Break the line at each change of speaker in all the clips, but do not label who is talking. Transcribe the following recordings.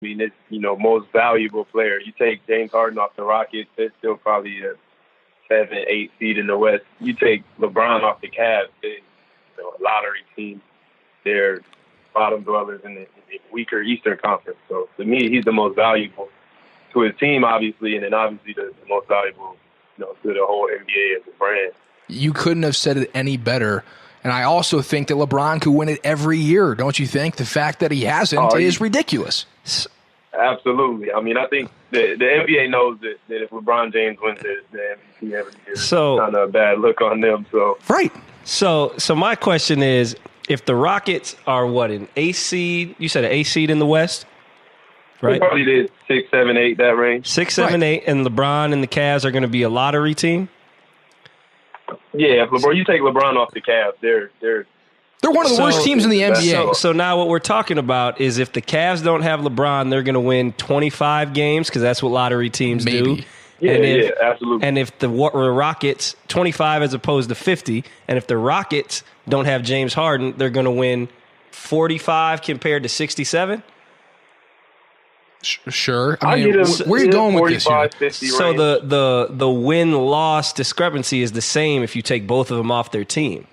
mean, it's, most valuable player. You take James Harden off the Rockets, they're still probably a 7, 8 seed in the West. You take LeBron off the Cavs, they're a lottery team. They're bottom dwellers in the weaker Eastern Conference. So to me, he's the most valuable to his team, obviously, and then obviously the most valuable, to the whole NBA as a brand.
You couldn't have said it any better. And I also think that LeBron could win it every year, don't you think? The fact that he hasn't is ridiculous.
Absolutely. I mean, I think the NBA knows that if LeBron James wins the MVP every year, it's kind of a bad look on them. So
right.
So my question is, if the Rockets are an 8 seed? You said an 8 seed in the West, right?
They probably did 6, 7, 8, that range.
6, 7, 8, and LeBron and the Cavs are going to be a lottery team.
Yeah, if you take LeBron off the Cavs, they're
one of the worst teams in the NBA.
So now what we're talking about is if the Cavs don't have LeBron, they're going to win 25 games because that's what lottery teams do.
Yeah, absolutely.
And if the Rockets, 25 as opposed to 50, and if the Rockets don't have James Harden, they're going to win 45 compared to 67?
Sure. I mean, where are you going with this here?
50
so
range.
the win-loss discrepancy is the same if you take both of them off their team.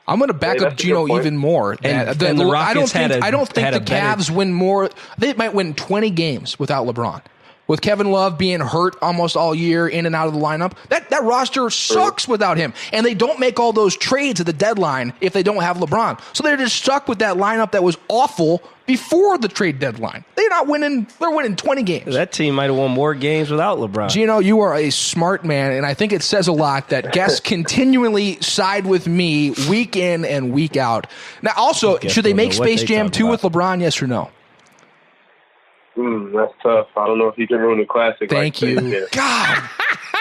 I'm going to back up Geno even more.
And the Rockets
I don't think the Cavs win more. They might win 20 games without LeBron. With Kevin Love being hurt almost all year, in and out of the lineup, that roster sucks without him. And they don't make all those trades at the deadline if they don't have LeBron. So they're just stuck with that lineup that was awful before the trade deadline. They're not winning. They're winning 20 games.
That team might have won more games without LeBron.
Geno, you are a smart man, and I think it says a lot that guests continually side with me week in and week out. Now, also, should they make Space Jam 2 with LeBron, yes or no?
That's tough. I don't know if he can ruin the classic.
Thank you. God.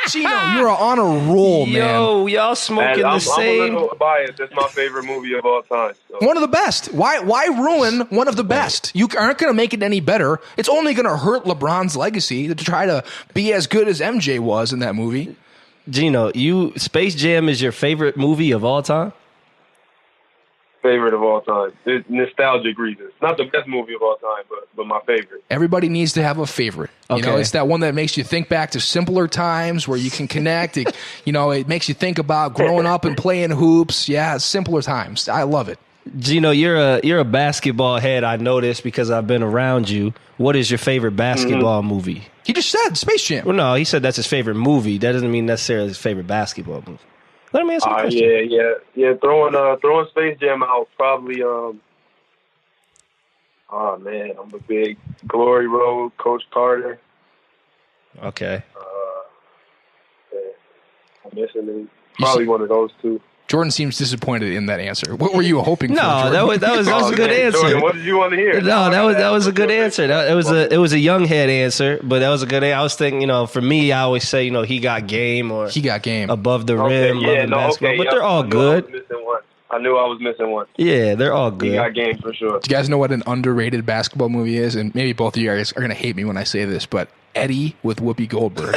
Geno, you're on a roll, man.
Yo, y'all smoking the same.
I'm a little biased. That's my favorite movie of all time. So.
One of the best. Why ruin one of the best? You aren't going to make it any better. It's only going to hurt LeBron's legacy to try to be as good as MJ was in that movie.
Geno, Space Jam is your favorite movie of all time?
Favorite of all time. There's nostalgic reasons. Not the best movie of all time, but my favorite.
Everybody needs to have a favorite.
Okay.
It's that one that makes you think back to simpler times where you can connect. It makes you think about growing up and playing hoops. Yeah, simpler times. I love it.
Geno, you're a basketball head, I noticed, because I've been around you. What is your favorite basketball movie?
He just said Space Jam.
Well, no, he said that's his favorite movie. That doesn't mean necessarily his favorite basketball movie. Let me ask you a question.
Yeah. Throwing Space Jam out probably. I'm a big Glory Road, Coach Carter.
Okay.
I'm missing it. Probably one of those two.
Jordan seems disappointed in that answer. What were you hoping for?
No, that was a good answer.
Jordan, what did you want to hear?
No, that was a good answer. It was a young head answer, but that was a good answer. I was thinking, for me, I always say, he got game or
he got game
above the rim, above the basketball. But they're all good.
I knew I was missing one.
Yeah, they're all good.
He got game for sure.
Do you guys know what an underrated basketball movie is? And maybe both of you guys are going to hate me when I say this, but Eddie with Whoopi Goldberg.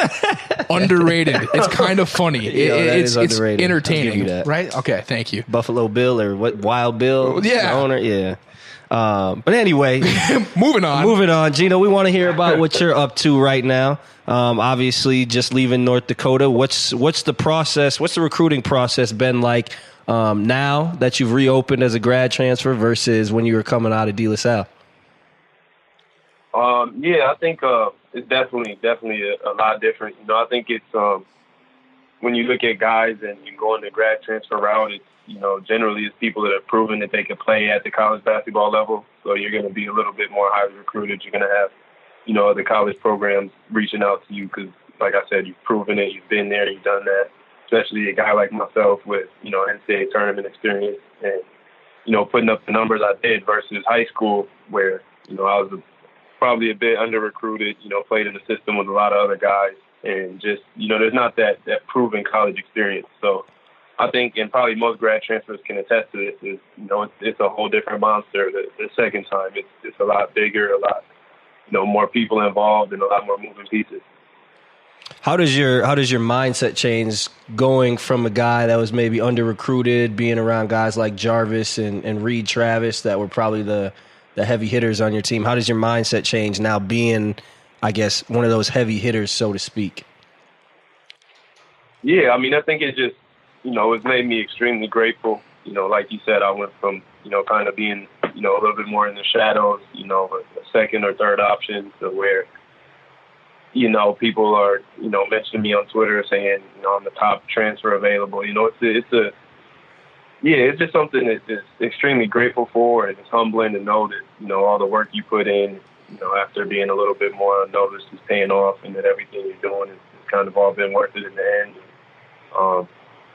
Underrated. It's kind of funny. It's entertaining. Right? Okay, thank you.
Buffalo Bill or what? Wild Bill?
Yeah.
The owner? Yeah. But anyway.
Moving on.
Geno, we want to hear about what you're up to right now. Obviously, just leaving North Dakota. What's the process? What's the recruiting process been like now that you've reopened as a grad transfer versus when you were coming out of De La Salle?
I think it's definitely a lot different. I think it's when you look at guys and you go on the grad transfer route, it's generally it's people that have proven that they can play at the college basketball level. So you're going to be a little bit more highly recruited. You're going to have the college programs reaching out to you because, like I said, you've proven it. You've been there. You've done that. Especially a guy like myself with NCAA tournament experience and putting up the numbers I did versus high school where I was probably a bit under-recruited, played in the system with a lot of other guys, and just, there's not that proven college experience. So I think, and probably most grad transfers can attest to this, is, it's a whole different monster the second time. It's a lot bigger, a lot, more people involved, and a lot more moving pieces.
How does your mindset change going from a guy that was maybe under-recruited, being around guys like Jarvis and Reed Travis that were probably the the heavy hitters on your team. How does your mindset change now being, I guess, one of those heavy hitters, so to speak?
Yeah, I mean, I think it just, it's made me extremely grateful. Like you said, I went from, kind of being, a little bit more in the shadows, a second or third option to where, people are, mentioning me on Twitter saying, I'm the top transfer available. It's just something that is extremely grateful for, and it's humbling to know that, all the work you put in, after being a little bit more unnoticed is paying off, and that everything you're doing is kind of all been worth it in the end.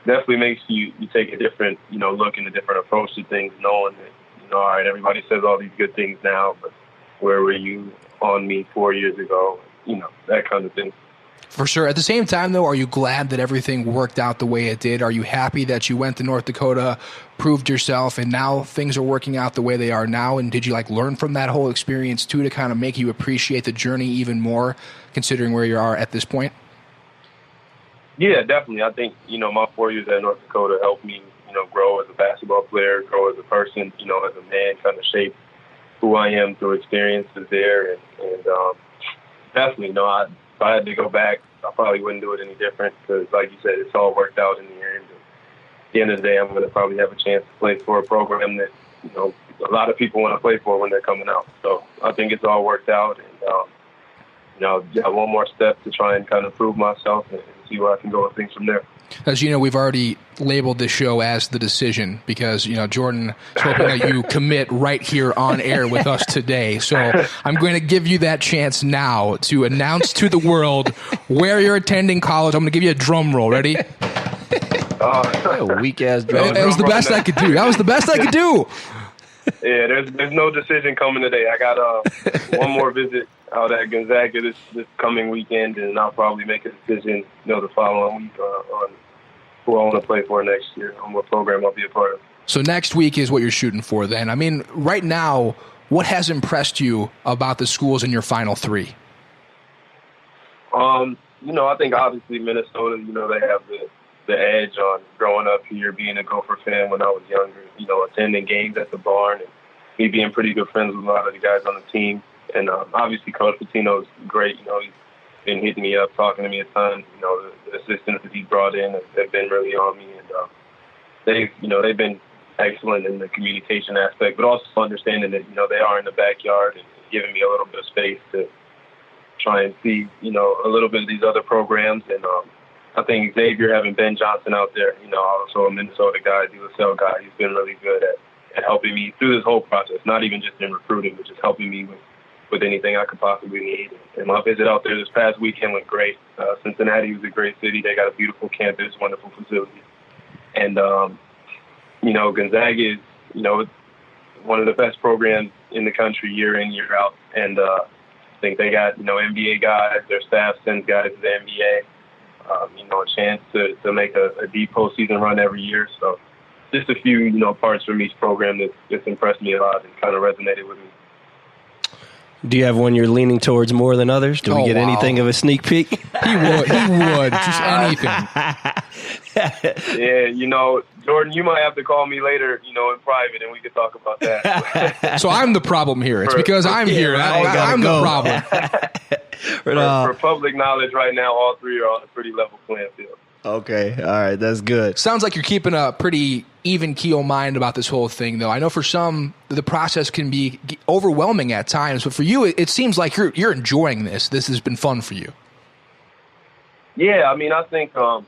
Definitely makes you take a different, look and a different approach to things, knowing that, all right, everybody says all these good things now, but where were you on me 4 years ago? That kind of thing.
For sure. At the same time, though, are you glad that everything worked out the way it did? Are you happy that you went to North Dakota, proved yourself, and now things are working out the way they are now? And did you learn from that whole experience too to kind of make you appreciate the journey even more, considering where you are at this point?
Yeah, definitely. I think, my 4 years at North Dakota helped me, grow as a basketball player, grow as a person, as a man, kind of shape who I am through experiences there. And definitely, if I had to go back, I probably wouldn't do it any different because, like you said, it's all worked out in the end. And at the end of the day, I'm going to probably have a chance to play for a program that, a lot of people want to play for when they're coming out. So I think it's all worked out. And, got one more step to try and kind of prove myself and see where I can go with things from there.
As you know, we've already labeled this show as The Decision because, Jordan is hoping that you commit right here on air with us today. So I'm going to give you that chance now to announce to the world where you're attending college. I'm going to give you a drum roll. Ready?
Weak-ass drum roll.
That was the best I could do. That was the best I could do.
Yeah, there's no decision coming today. I got one more visit out at Gonzaga this coming weekend, and I'll probably make a decision, the following week on who I want to play for next year, on what program I'll be a part of. So
next week is what you're shooting for then. I mean, right now, what has impressed you about the schools in your final three?
I think obviously Minnesota, they have the edge on growing up here, being a Gopher fan when I was younger, attending games at the barn, and me being pretty good friends with a lot of the guys on the team. And obviously Coach Pitino's great. He's been hitting me up, talking to me a ton. The assistants that he's brought in have been really on me, and they've been excellent in the communication aspect, but also understanding that they are in the backyard and giving me a little bit of space to try and see a little bit of these other programs. And I think Xavier, having Ben Johnson out there, also a Minnesota guy, DeLaSalle guy, he's been really good at helping me through this whole process, not even just in recruiting, but just helping me with anything I could possibly need. And my visit out there this past weekend went great. Cincinnati was a great city. They got a beautiful campus, wonderful facilities. And, Gonzaga is, one of the best programs in the country year in, year out. And I think they got, NBA guys, their staff sends guys to the NBA, a chance to make a deep postseason run every year. So just a few, parts from each program that's impressed me a lot and kind of resonated with me.
Do you have one you're leaning towards more than others? Do we get anything of a sneak peek?
He would. Just anything.
Yeah, Jordan, you might have to call me later, in private, and we could talk about that.
So I'm the problem here. It's because I'm here. I'm the problem.
For public knowledge right now, all three are on a pretty level playing field.
Okay. All right. That's good.
Sounds like you're keeping a pretty even keel mind about this whole thing, though. I know for some, the process can be overwhelming at times, but for you, it seems like you're enjoying this. This has been fun for you.
Yeah. I mean, I think, from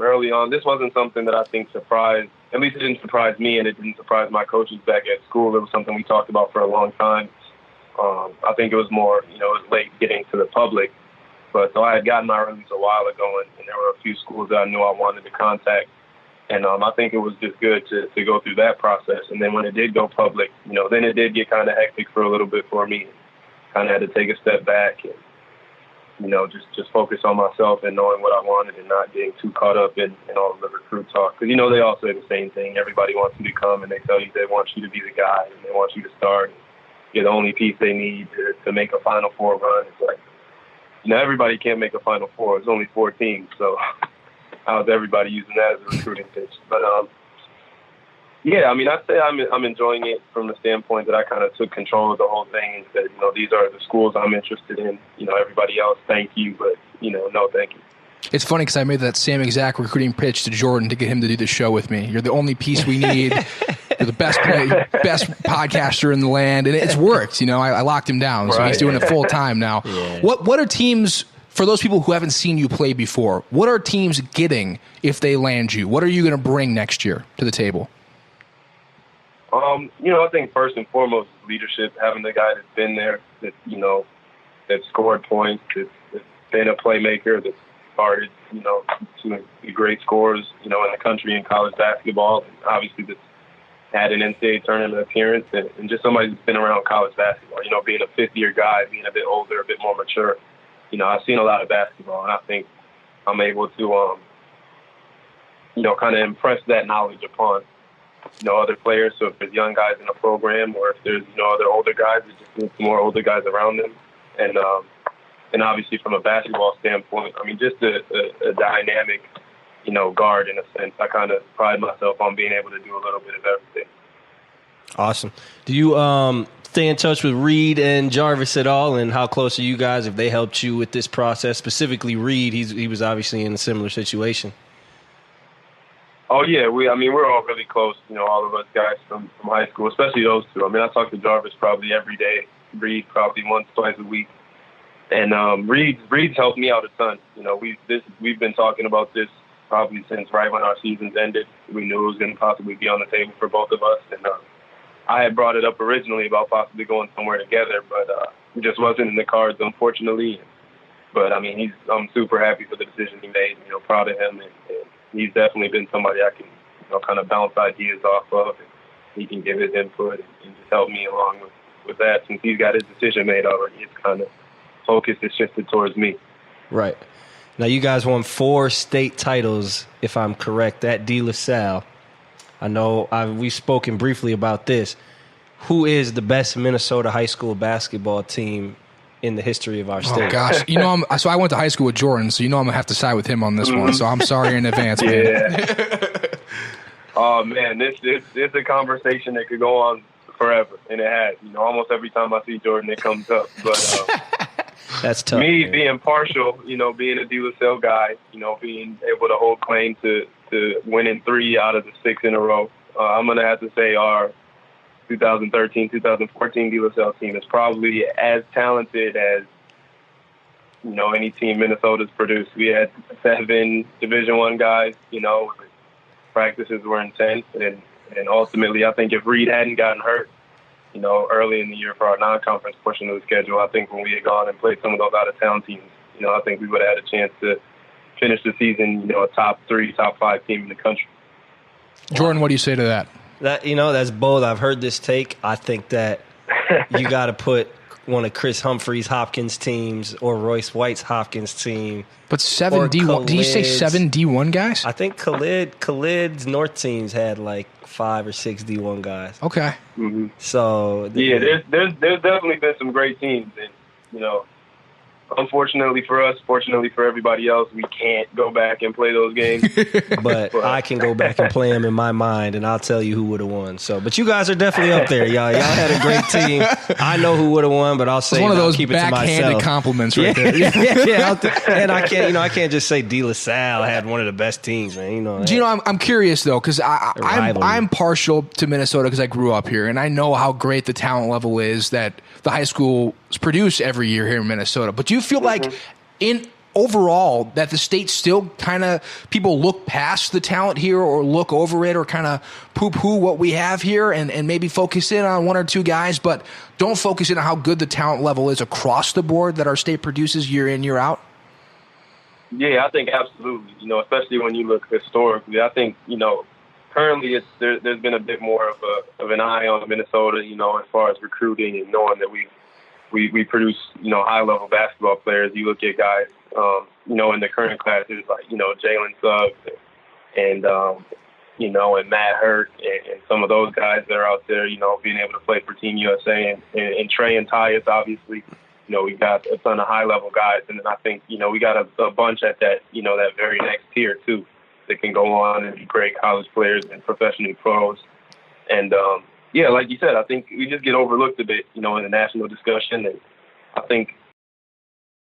early on, this wasn't something that I think surprised, at least it didn't surprise me, and it didn't surprise my coaches back at school. It was something we talked about for a long time. I think it was more, it was late getting to the public. But so I had gotten my release a while ago, and there were a few schools that I knew I wanted to contact. And I think it was just good to go through that process. And then when it did go public, then it did get kind of hectic for a little bit for me. Kind of had to take a step back and, just focus on myself and knowing what I wanted and not getting too caught up in all of the recruit talk. Because, they all say the same thing. Everybody wants you to come, and they tell you they want you to be the guy, and they want you to start. You're the only piece they need to make a Final Four run. It's like, everybody can't make a Final Four. It's only 4 teams, so how's everybody using that as a recruiting pitch? But Yeah, I mean, I'd say I'm enjoying it from the standpoint that I kind of took control of the whole thing and said, these are the schools I'm interested in. Everybody else, thank you, but, no thank you.
It's funny because I made that same exact recruiting pitch to Jordan to get him to do the show with me. You're the only piece we need. You're the best podcaster in the land, and it's worked. I locked him down, so he's doing it full time now. Yeah. What are teams, for those people who haven't seen you play before, what are teams getting if they land you? What are you going to bring next year to the table?
I think first and foremost is leadership, having the guy that's been there, that scored points, that's been a playmaker, that's started, to be great scorers, in the country in college basketball, and obviously that's had an NCAA tournament appearance, and just somebody who's been around college basketball, being a fifth-year guy, being a bit older, a bit more mature. I've seen a lot of basketball, and I think I'm able to, kind of impress that knowledge upon other players. So if there's young guys in the program, or if there's other older guys, it just needs more older guys around them. And obviously from a basketball standpoint, I mean, just a dynamic, guard in a sense. I kind of pride myself on being able to do a little bit of everything.
Awesome. Do you stay in touch with Reed and Jarvis at all? And how close are you guys? If they helped you with this process, specifically Reed, he was obviously in a similar situation.
Oh, yeah. We're all really close, all of us guys from high school, especially those two. I mean, I talk to Jarvis probably every day, Reed probably once, twice a week. And Reed's helped me out a ton. We've been talking about this probably since right when our seasons ended. We knew it was going to possibly be on the table for both of us. And I had brought it up originally about possibly going somewhere together, but it just wasn't in the cards, unfortunately. But, I mean, I'm super happy for the decision he made, proud of him. And he's definitely been somebody I can, kind of bounce ideas off of. And he can give his input and just help me along with that. Since he's got his decision made already, it's kind of focus is shifted towards me.
Right. Now, you guys won 4 state titles, if I'm correct, at De La Salle. I know we've spoken briefly about this. Who is the best Minnesota high school basketball team in the history of our state?
Oh, gosh. So I went to high school with Jordan, so I'm going to have to side with him on this one. So I'm sorry in advance, man.
Yeah. Oh, man, this is a conversation that could go on forever, and it has. Almost every time I see Jordan, it comes up. But
that's tough.
Me being partial, being a De La Salle guy, being able to hold claim to winning 3 out of the 6 in a row, I'm going to have to say our 2013-2014 De La Salle team is probably as talented as, any team Minnesota's produced. We had 7 Division I guys, practices were intense, and ultimately I think if Reed hadn't gotten hurt, early in the year for our non-conference portion of the schedule, I think when we had gone and played some of those out-of-town teams, I think we would have had a chance to finish the season, a top 3, top 5 team in the country.
Jordan, what do you say to that?
That's bold. I've heard this take. I think that you got to put one of Chris Humphrey's Hopkins teams or Royce White's Hopkins team.
But 7 D1. Did you say 7 D1 guys?
I think Khalid's North teams had like 5 or 6 D1 guys.
Okay.
Mm-hmm.
So
yeah, there's definitely been some great teams, and unfortunately for us, fortunately for everybody else, we can't go back and play those games.
but I can go back and play them in my mind, and I'll tell you who would have won. So, but you guys are definitely up there, y'all. Y'all had a great team. I know who would have won, but I'll say
it's one of those
keep it to myself.
backhanded compliments right there.
Yeah. And I can't just say De La Salle had one of the best teams, man.
Geno, I'm curious though, because I'm partial to Minnesota because I grew up here, and I know how great the talent level is that the high schools produce every year here in Minnesota. But do you feel like in overall that the state still kind of people look past the talent here or look over it or kind of poo-poo what we have here and maybe focus in on 1 or 2 guys, but don't focus in on how good the talent level is across the board that our state produces year in, year out?
Yeah, I think absolutely. Especially when you look historically, I think, currently there's been a bit more of an eye on Minnesota, as far as recruiting and knowing that we produce, high level basketball players. You look at guys, in the current classes like, Jalen Suggs and Matt Hurt and some of those guys that are out there, being able to play for Team USA and Trey and Tyus, obviously. We've got a ton of high level guys, and then I think, we got a bunch at that, that very next tier too, that can go on and be great college players and professional pros. And yeah, like you said, I think we just get overlooked a bit, in the national discussion. And I think